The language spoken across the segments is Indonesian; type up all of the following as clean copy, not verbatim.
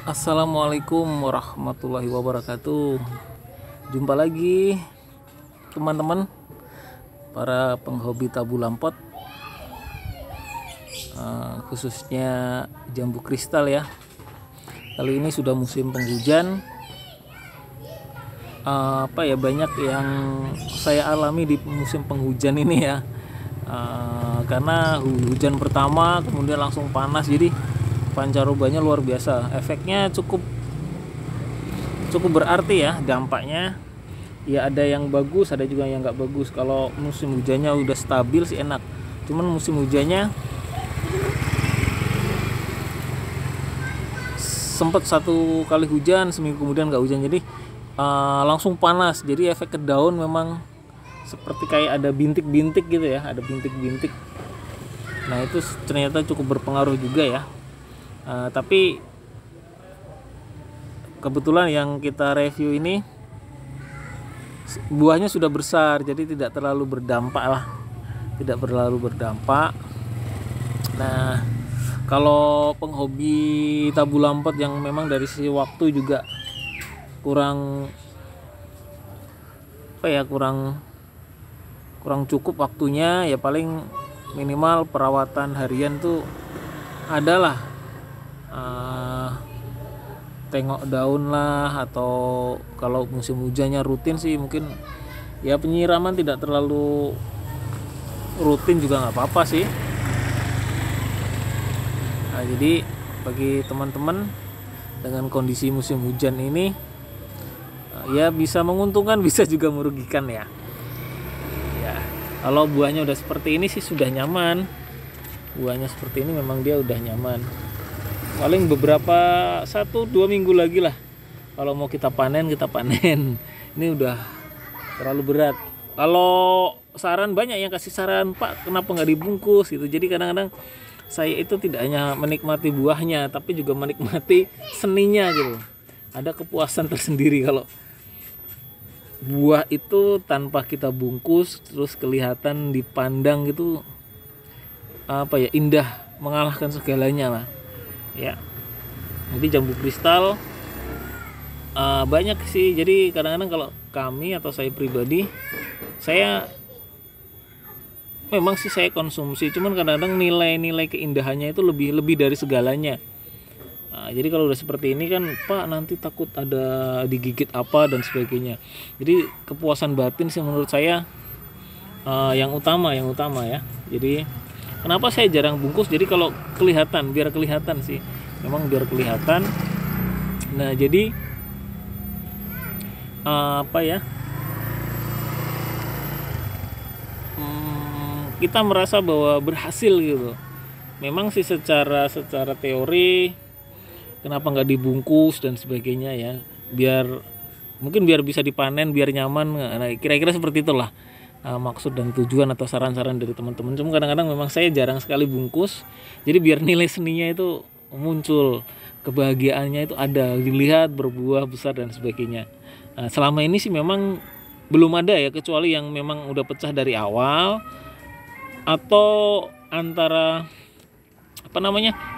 Assalamualaikum warahmatullahi wabarakatuh. Jumpa lagi teman-teman para penghobi tabu lampot, khususnya jambu kristal ya. Kali ini sudah musim penghujan. Banyak yang saya alami di musim penghujan ini ya. Karena hujan pertama kemudian langsung panas, jadi pancarobanya luar biasa. Efeknya cukup berarti ya dampaknya. Ya ada yang bagus, ada juga yang nggak bagus. Kalau musim hujannya udah stabil sih enak. Cuman musim hujannya sempat satu kali hujan, seminggu kemudian nggak hujan, jadi langsung panas. Jadi efek ke daun memang seperti kayak ada bintik-bintik gitu ya, ada bintik-bintik. Nah itu ternyata cukup berpengaruh juga ya. Tapi kebetulan yang kita review ini buahnya sudah besar, jadi tidak terlalu berdampak lah, tidak terlalu berdampak. Nah kalau penghobi tabu lampot yang memang dari sisi waktu juga kurang cukup waktunya, ya paling minimal perawatan harian tuh adalah tengok daun lah, atau kalau musim hujannya rutin sih mungkin ya penyiraman tidak terlalu rutin juga nggak apa-apa sih. Nah, jadi bagi teman-teman dengan kondisi musim hujan ini ya bisa menguntungkan bisa juga merugikan ya. Kalau buahnya udah seperti ini sih sudah nyaman. Buahnya seperti ini memang dia udah nyaman. Paling beberapa 1-2 minggu lagi lah kalau mau kita panen. Ini udah terlalu berat. Kalau saran, banyak yang kasih saran, Pak kenapa nggak dibungkus gitu. Jadi kadang-kadang saya itu tidak hanya menikmati buahnya, tapi juga menikmati seninya gitu. Ada kepuasan tersendiri kalau buah itu tanpa kita bungkus terus kelihatan dipandang gitu indah, mengalahkan segalanya lah ya. Jadi jambu kristal banyak sih. Jadi kadang-kadang kalau kami atau saya pribadi, saya memang sih saya konsumsi, cuman kadang-kadang nilai keindahannya itu lebih dari segalanya. Jadi kalau udah seperti ini kan, Pak nanti takut ada digigit apa dan sebagainya. Jadi kepuasan batin sih menurut saya yang utama ya. Jadi kenapa saya jarang bungkus? Jadi kalau kelihatan, biar kelihatan sih, memang biar kelihatan. Nah jadi kita merasa bahwa berhasil gitu. Memang sih secara teori kenapa nggak dibungkus dan sebagainya ya, biar bisa dipanen, biar nyaman. Nah, kira-kira seperti itulah maksud dan tujuan atau saran-saran dari teman-teman. Cuma kadang-kadang memang saya jarang sekali bungkus, jadi biar nilai seninya itu muncul, kebahagiaannya itu ada, dilihat berbuah besar dan sebagainya. Nah, selama ini sih memang belum ada ya, kecuali yang memang udah pecah dari awal, atau antara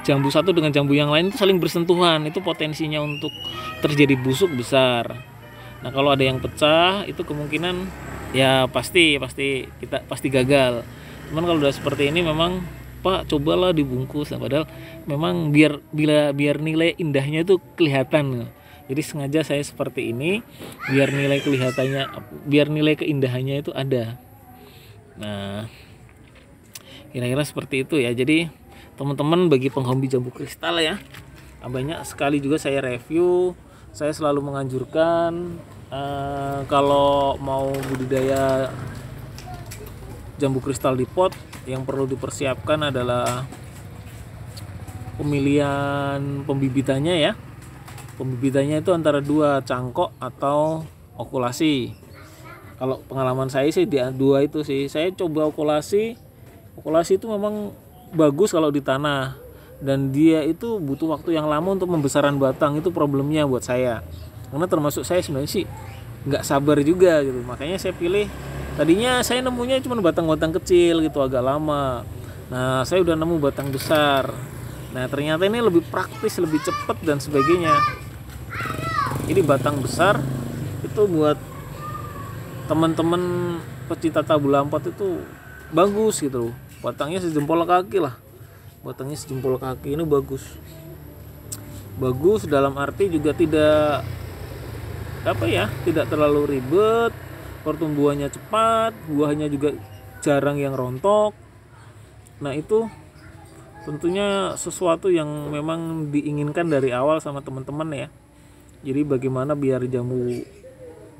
jambu satu dengan jambu yang lain itu saling bersentuhan, itu potensinya untuk terjadi busuk besar. Nah kalau ada yang pecah itu kemungkinan ya pasti gagal. Cuman kalau udah seperti ini memang, Pak cobalah dibungkus. Nah, padahal memang biar nilai indahnya itu kelihatan. Jadi sengaja saya seperti ini biar nilai keindahannya itu ada. Nah kira-kira seperti itu ya. Jadi teman-teman, bagi penghobi jambu kristal ya, banyak sekali juga saya review. Saya selalu menganjurkan kalau mau budidaya jambu kristal di pot, yang perlu dipersiapkan adalah pemilihan pembibitannya ya. Pembibitannya itu antara 2 cangkok atau okulasi. Kalau pengalaman saya sih di 2 itu sih. Saya coba okulasi itu memang bagus kalau di tanah, dan dia itu butuh waktu yang lama untuk pembesaran batang. Itu problemnya buat saya, karena termasuk saya sebenarnya sih nggak sabar juga gitu. Makanya saya pilih, tadinya saya nemunya cuma batang-batang kecil gitu, agak lama. Nah saya udah nemu batang besar. Nah ternyata ini lebih praktis, lebih cepat dan sebagainya. Jadi batang besar itu buat teman-teman pecinta tabu lampot itu bagus gitu. Batangnya sejempol kaki lah. Batangnya sejempol kaki ini bagus. Bagus dalam arti juga tidak tidak terlalu ribet, pertumbuhannya cepat, buahnya juga jarang yang rontok. Nah itu tentunya sesuatu yang memang diinginkan dari awal sama teman-teman ya. Jadi bagaimana biar jamu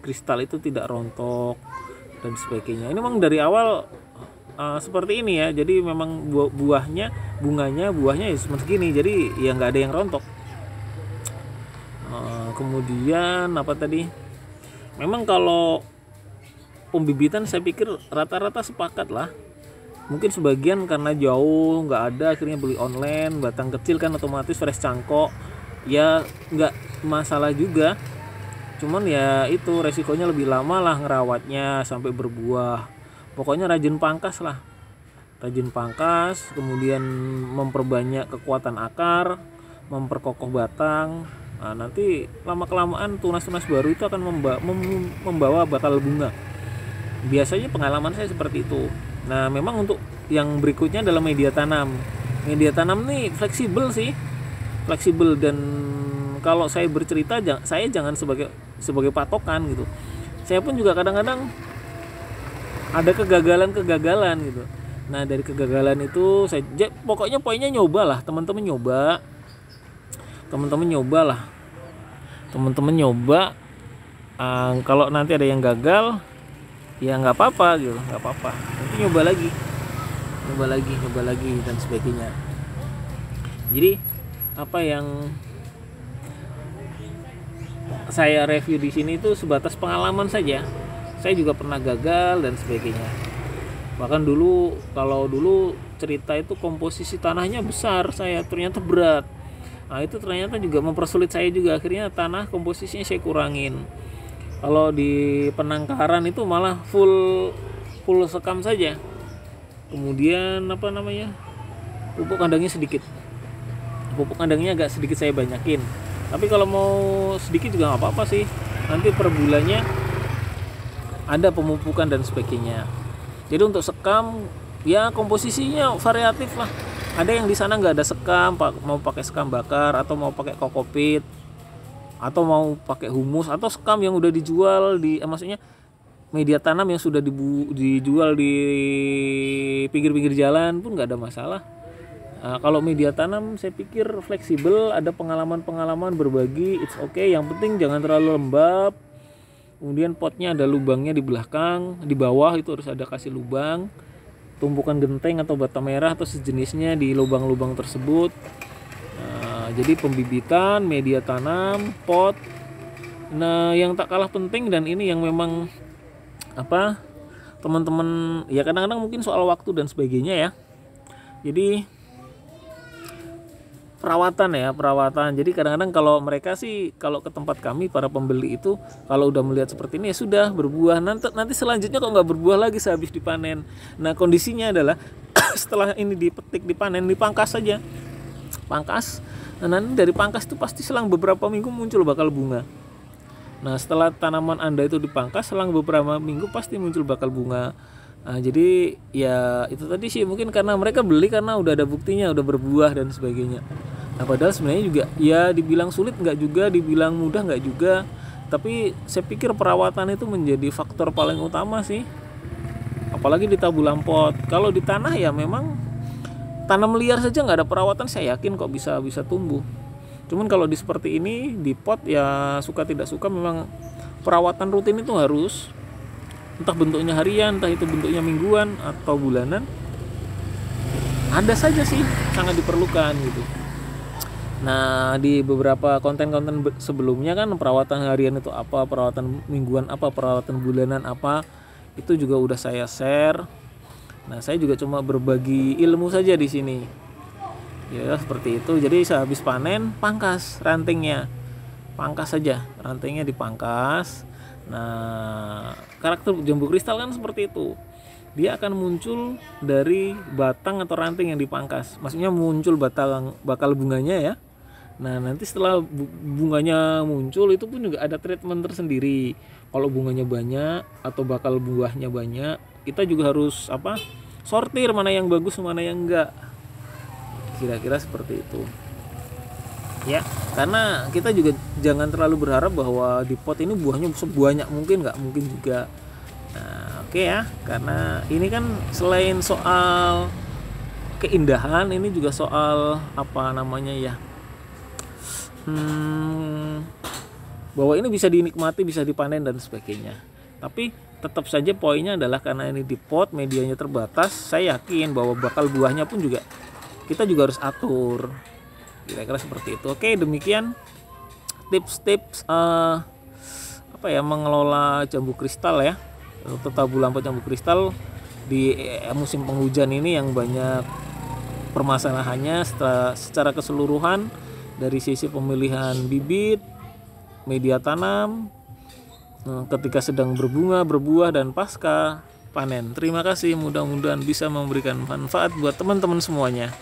kristal itu tidak rontok dan sebagainya. Ini memang dari awal seperti ini ya. Jadi memang bunganya ya seperti ini. Jadi ya nggak ada yang rontok. Kemudian apa tadi? Memang kalau pembibitan saya pikir rata-rata sepakat lah. Mungkin sebagian karena jauh nggak ada akhirnya beli online, batang kecil kan otomatis fresh cangkok. Ya nggak masalah juga. Cuman ya itu resikonya lebih lama lah ngerawatnya sampai berbuah. Pokoknya rajin pangkas lah. Rajin pangkas, kemudian memperbanyak kekuatan akar, memperkokoh batang. Nah, nanti lama-kelamaan tunas-tunas baru itu akan membawa bakal bunga. Biasanya pengalaman saya seperti itu. Nah, memang untuk yang berikutnya adalah media tanam. Media tanam nih fleksibel sih. Fleksibel dan kalau saya bercerita saya jangan sebagai patokan gitu. Saya pun juga kadang-kadang ada kegagalan gitu. Nah, dari kegagalan itu pokoknya poinnya nyoba lah, teman-teman nyoba lah. Teman-teman nyoba. Kalau nanti ada yang gagal, ya nggak apa-apa gitu, nggak apa-apa. Nanti nyoba lagi dan sebagainya. Jadi apa yang saya review di sini itu sebatas pengalaman saja. Saya juga pernah gagal dan sebagainya. Bahkan kalau dulu cerita itu komposisi tanahnya besar, saya ternyata berat. Nah itu ternyata juga mempersulit saya juga, akhirnya tanah komposisinya saya kurangin. Kalau di penangkaran itu malah full sekam saja. Kemudian pupuk kandangnya sedikit. Pupuk kandangnya agak sedikit saya banyakin. Tapi kalau mau sedikit juga nggak apa-apa sih. Nanti per bulannya ada pemupukan dan sebagainya. Jadi untuk sekam ya komposisinya variatif lah. Ada yang di sana nggak ada sekam, mau pakai sekam bakar atau mau pakai kokopit atau mau pakai humus atau sekam yang udah dijual maksudnya media tanam yang sudah dijual di pinggir-pinggir jalan pun nggak ada masalah. Kalau media tanam saya pikir fleksibel, ada pengalaman berbagi, it's okay. Yang penting jangan terlalu lembab. Kemudian potnya ada lubangnya di belakang, di bawah itu harus ada kasih lubang. Tumpukan genteng atau bata merah atau sejenisnya di lubang-lubang tersebut. Jadi pembibitan, media tanam, pot. Nah, yang tak kalah penting dan ini yang memang teman-teman ya kadang-kadang mungkin soal waktu dan sebagainya ya. Jadi perawatan. Jadi kadang-kadang kalau mereka sih kalau ke tempat kami para pembeli itu kalau udah melihat seperti ini ya sudah berbuah. Nanti selanjutnya kok nggak berbuah lagi sehabis dipanen. Nah kondisinya adalah setelah ini dipetik, dipanen, dipangkas saja. Pangkas. Nah nanti dari pangkas itu pasti selang beberapa minggu muncul bakal bunga. Nah setelah tanaman Anda itu dipangkas selang beberapa minggu pasti muncul bakal bunga. Nah, jadi ya itu tadi sih mungkin karena mereka beli karena udah ada buktinya udah berbuah dan sebagainya. Nah padahal sebenarnya juga ya dibilang sulit nggak juga, dibilang mudah nggak juga. Tapi saya pikir perawatan itu menjadi faktor paling utama sih. Apalagi di tabu lampot. Kalau di tanah ya memang tanam liar saja nggak ada perawatan saya yakin kok bisa tumbuh. Cuman kalau di seperti ini di pot ya suka tidak suka memang perawatan rutin itu harus. Entah bentuknya harian, entah itu bentuknya mingguan atau bulanan, ada saja sih sangat diperlukan gitu. Nah di beberapa konten-konten sebelumnya kan perawatan harian itu apa, perawatan mingguan apa, perawatan bulanan apa, itu juga udah saya share. Nah saya juga cuma berbagi ilmu saja di sini. Ya seperti itu. Jadi sehabis panen pangkas rantingnya, pangkas saja rantingnya dipangkas. Nah karakter jambu kristal kan seperti itu. dia akan muncul dari batang atau ranting yang dipangkas. Maksudnya muncul bakal bunganya ya. Nah, nanti setelah bunganya muncul itu pun juga ada treatment tersendiri. Kalau bunganya banyak atau bakal buahnya banyak, kita juga harus sortir mana yang bagus mana yang enggak. Kira-kira seperti itu. Ya, karena kita juga jangan terlalu berharap bahwa di pot ini buahnya sebanyak mungkin, nggak mungkin juga. Nah, oke ya, karena ini kan selain soal keindahan, ini juga soal bahwa ini bisa dinikmati, bisa dipanen dan sebagainya. Tapi tetap saja poinnya adalah karena ini di pot, medianya terbatas, saya yakin bahwa bakal buahnya pun juga kita juga harus atur. Kira-kira seperti itu. Oke, demikian tips-tips mengelola jambu kristal ya, atau tabu lampot jambu kristal di musim penghujan ini yang banyak permasalahannya secara keseluruhan, dari sisi pemilihan bibit, media tanam, ketika sedang berbunga, berbuah, dan pasca panen. Terima kasih, mudah-mudahan bisa memberikan manfaat buat teman-teman semuanya.